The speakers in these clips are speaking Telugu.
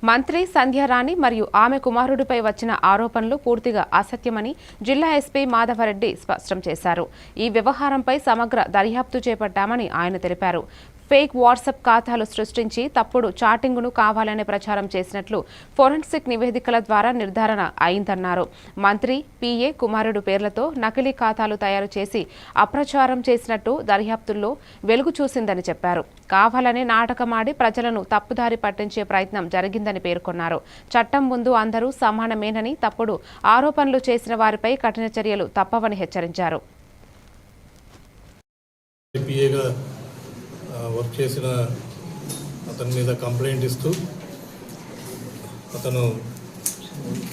మంత్రి సంధ్యారాణి మరియు ఆమె కుమారుడిపై వచ్చిన ఆరోపణలు పూర్తిగా అసత్యమని జిల్లా ఎస్పీ మాధవరెడ్డి స్పష్టం చేశారు. ఈ వ్యవహారంపై సమగ్ర దర్యాప్తు చేపట్టామని ఆయన తెలిపారు. ఫేక్ వాట్సాప్ ఖాతాలు సృష్టించి తప్పుడు చాటింగ్ను కావాలనే ప్రచారం చేసినట్లు ఫోరెన్సిక్ నివేదికల ద్వారా నిర్ధారణ అయిందన్నారు. మంత్రి పిఏ కుమారుడు పేర్లతో నకిలీ ఖాతాలు తయారు చేసి అప్రచారం చేసినట్టు దర్యాప్తుల్లో వెలుగు చూసిందని చెప్పారు. కావాలనే నాటకమాడి ప్రజలను తప్పుదారి పట్టించే ప్రయత్నం జరిగిందని పేర్కొన్నారు. చట్టం ముందు అందరూ సమానమేనని, తప్పుడు ఆరోపణలు చేసిన వారిపై కఠిన చర్యలు తప్పవని హెచ్చరించారు. వర్క్ చేసిన అతని మీద కంప్లైంట్ ఇస్తూ అతను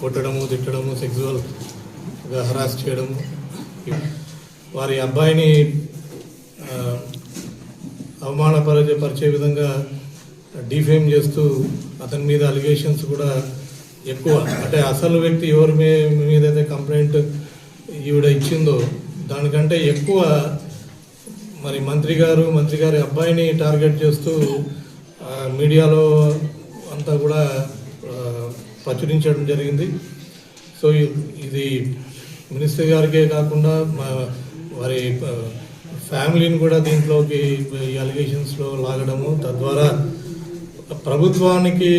కొట్టడము, తిట్టడము, సెక్సువల్గా హరాస్ చేయడము, వారి అబ్బాయిని అవమానపరిచే విధంగా డిఫేమ్ చేస్తూ అతని మీద అలిగేషన్స్ కూడా ఎక్కువ. అంటే అసలు వ్యక్తి ఎవరి మీదైతే కంప్లైంట్ ఈవిడ ఇచ్చిందో దానికంటే ఎక్కువ మరి మంత్రి గారి అబ్బాయిని టార్గెట్ చేస్తూ మీడియాలో అంతా కూడా ప్రచురించడం జరిగింది. సో ఇది మినిస్టర్ గారికే కాకుండా వారి ఫ్యామిలీని కూడా దీంట్లోకి ఈ అలిగేషన్స్లో లాగడము, తద్వారా ప్రభుత్వానికి